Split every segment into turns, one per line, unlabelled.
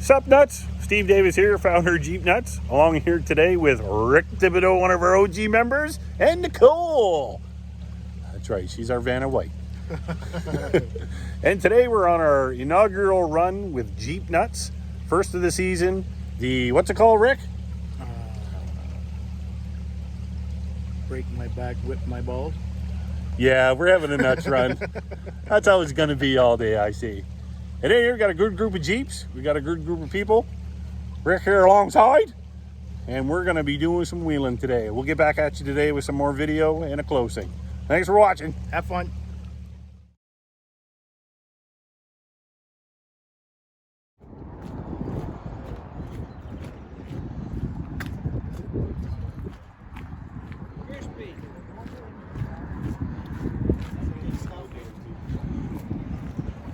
Sup Nuts? Steve Davis here, founder of Jeep Nuts. Along here today with Rick Thibodeau, one of our OG members, and Nicole. That's right, she's our Vanna White. And today we're on our inaugural run with Jeep Nuts. First of the season. What's it called, Rick?
Breaking my back, whip my balls.
Yeah, we're having a nuts run. That's how it's going to be all day, I see. And here we got a good group of Jeeps. We got a good group of people. Rick here alongside. And we're going to be doing some wheeling today. We'll get back at you today with some more video and a closing. Thanks for watching.
Have fun.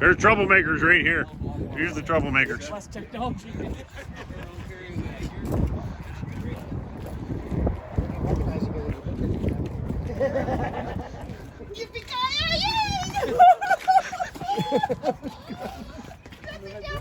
There's troublemakers right here. Here's the troublemakers.
Less technology.
Yippee-ki-yay! Oh my God!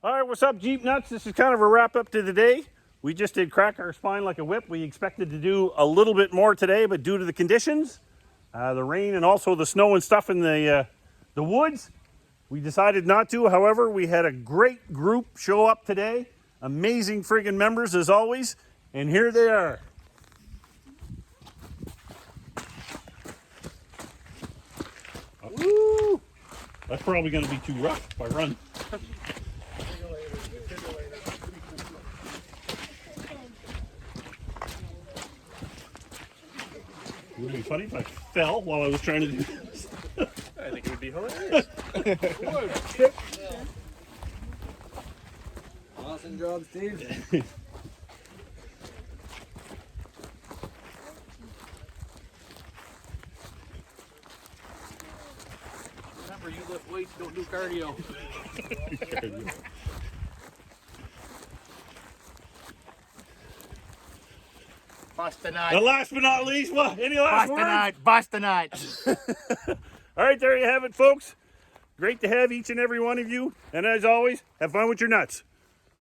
All right, what's up, Jeep Nuts? This is kind of a wrap up to the day. We just did crack our spine like a whip. We expected to do a little bit more today, but due to the conditions, the rain and also the snow and stuff in the woods, we decided not to. However, we had a great group show up today. Amazing friggin' members as always. And here they are. Woo! That's probably going to be too rough if I run. Would it be funny if I fell while I was trying to do this?
I think it would be hilarious.
Awesome job, Steve.
Remember, you lift weights, don't do cardio. Bust a nut.
And last but not least, what? Any last words?
Bust a nut.
All right, there you have it, folks. Great to have each and every one of you. And as always, have fun with your nuts.